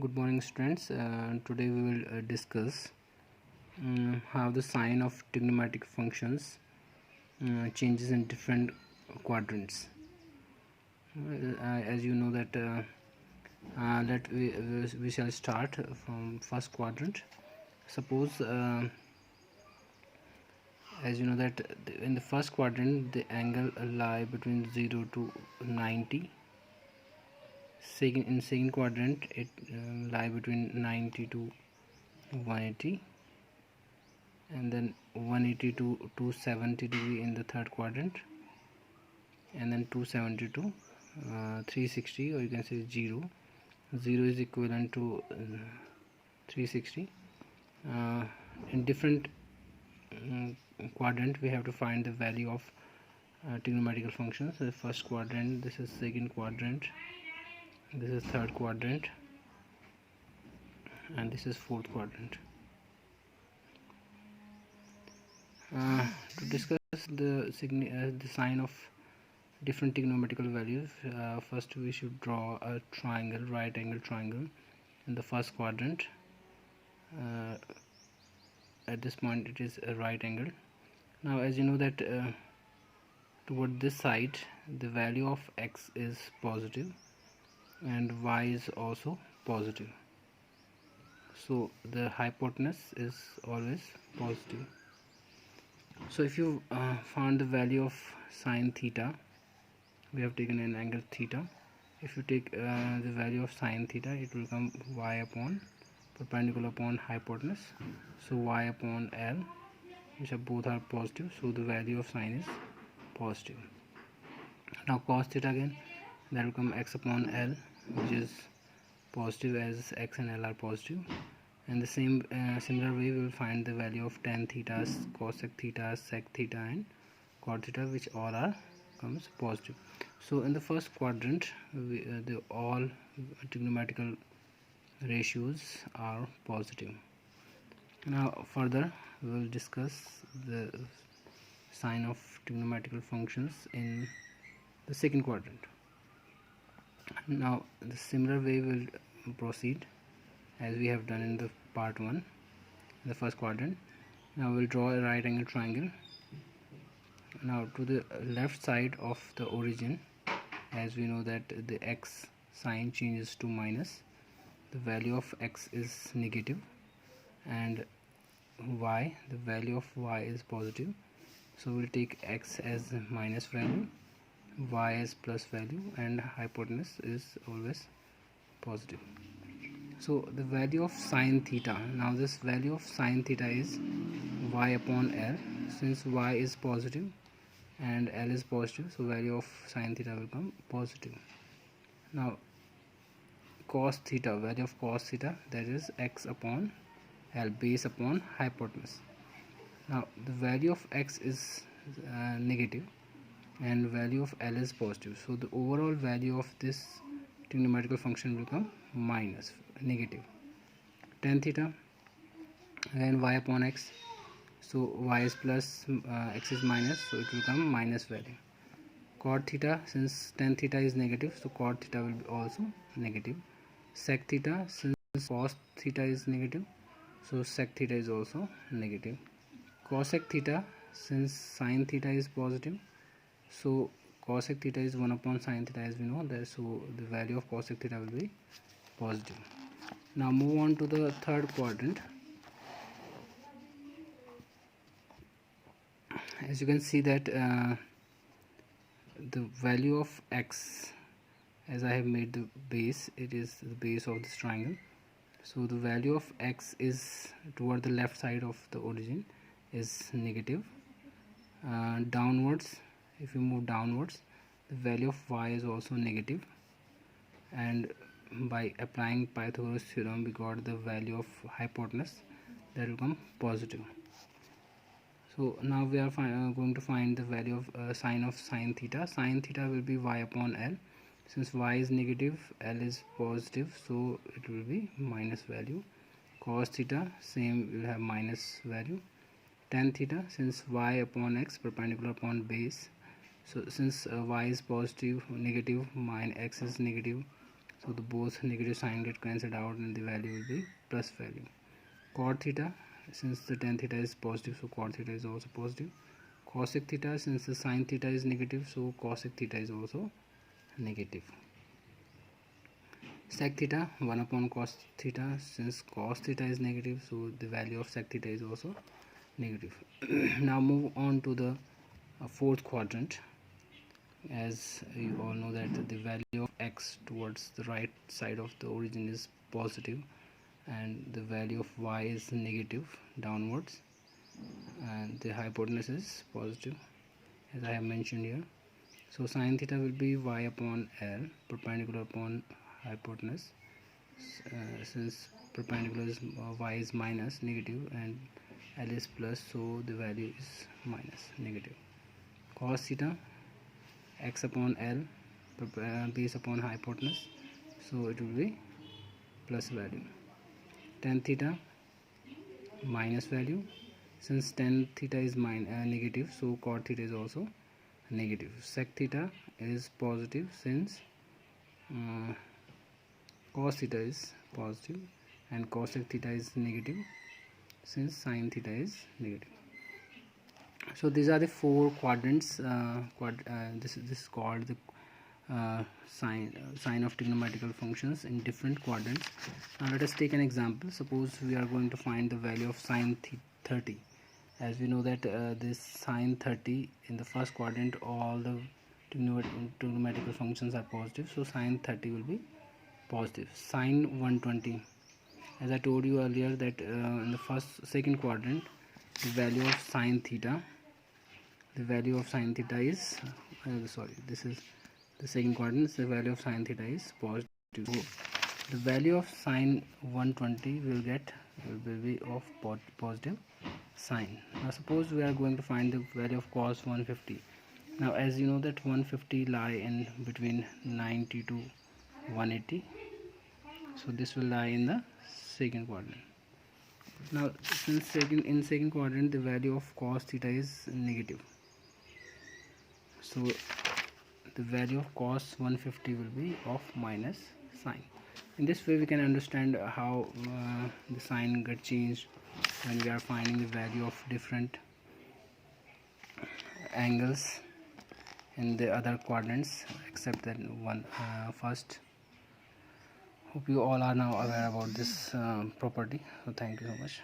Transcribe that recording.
Good morning, students. Today we will discuss how the sign of trigonometric functions changes in different quadrants. As you know that we shall start from first quadrant. Suppose as you know that in the first quadrant the angle lie between 0 to 90. In second quadrant it lie between 90 to 180, and then 180 to 270 degree in the third quadrant, and then 270 to 360, or you can say 0 is equivalent to 360. In different quadrant we have to find the value of trigonometrical functions. The first quadrant, this is second quadrant, this is third quadrant, and this is fourth quadrant. To discuss the sign of different trigonometrical values, first we should draw a triangle, right angle triangle, in the first quadrant. At this point it is a right angle. Now as you know that toward this side the value of x is positive and y is also positive, so the hypotenuse is always positive. So if you found the value of sine theta, we have taken an angle theta. If you take the value of sine theta, it will come y upon perpendicular upon hypotenuse, so y upon L, which are both are positive, so the value of sine is positive. Now cos theta, again that will come x upon L, which is positive, as x and L are positive. And the same similar way we will find the value of tan theta, cosec theta, sec theta, and cot theta, which all are comes positive. So in the first quadrant the all trigonometrical ratios are positive. Now further we will discuss the sign of trigonometrical functions in the second quadrant. Now the similar way we will proceed as we have done in the part 1 in the first quadrant. Now we'll draw a right angle triangle. Now to the left side of the origin, as we know that the x sign changes to minus, the value of x is negative, and y, the value of y is positive, so we'll take x as minus value, y as plus value, and hypotenuse is always positive. So the value of sine theta, now this value of sine theta is y upon L, since y is positive and L is positive, so value of sine theta will come positive. Now cos theta, value of cos theta, that is x upon L, base upon hypotenuse. Now the value of x is negative and value of L is positive, so the overall value of this trigonometrical function will come minus, negative. Tan theta, again y upon x, so y is plus, x is minus, so it will come minus value. Cot theta, since tan theta is negative, so cot theta will be also negative. Sec theta, since cos theta is negative, so sec theta is also negative. Cosec theta, since sin theta is positive, so cosec theta is 1 upon sin theta, as we know that, so the value of cosec theta will be positive. Now move on to the third quadrant. As you can see that the value of x, as I have made the base, it is the base of this triangle, so the value of x is toward the left side of the origin is negative. Downwards, if you move downwards, the value of y is also negative, and by applying Pythagoras theorem we got the value of hypotenuse, that will come positive. So now we are going to find the value of sine of sine theta. Sine theta will be y upon L, since y is negative, L is positive, so it will be minus value. Cos theta, same, will have minus value. Tan theta, since y upon x perpendicular upon base, so since y is positive, negative, x is negative, so the both negative sign get cancelled out and the value will be plus value. Cot theta, since the tan theta is positive, so cot theta is also positive. Cosec theta, since the sin theta is negative, so cosec theta is also negative. Sec theta, 1 upon cos theta, since cos theta is negative, so the value of sec theta is also negative. Now move on to the fourth quadrant. As you all know that the value of x towards the right side of the origin is positive and the value of y is negative downwards, and the hypotenuse is positive as I have mentioned here. So sin theta will be y upon L perpendicular upon hypotenuse, since perpendicular is y is minus negative and L is plus, so the value is minus negative. Cos theta, x upon L base upon hypotenuse, so it will be plus value. Tan theta, minus value, since tan theta is negative, so cot theta is also negative. Sec theta is positive, since cos theta is positive, and cosec theta is negative, since sin theta is negative. So these are the four quadrants. This is called the sign of trigonometrical functions in different quadrants. Now let us take an example. Suppose we are going to find the value of sin 30. As we know that this sin 30 in the first quadrant, all the trigonometrical functions are positive, so sin 30 will be positive. Sin 120, as I told you earlier that in the second quadrant, the value of sin theta, is this is the second quadrant, the value of sin theta is positive. So the value of sin 120 will be of positive sign. Now suppose we are going to find the value of cos 150. Now as you know that 150 lie in between 90 to 180, so this will lie in the second quadrant. Now since second quadrant the value of cos theta is negative, so the value of cos 150 will be of minus sign. In this way we can understand how the sign get changed when we are finding the value of different angles in the other quadrants except that one first. Hope you all are now aware about this property. So thank you so much.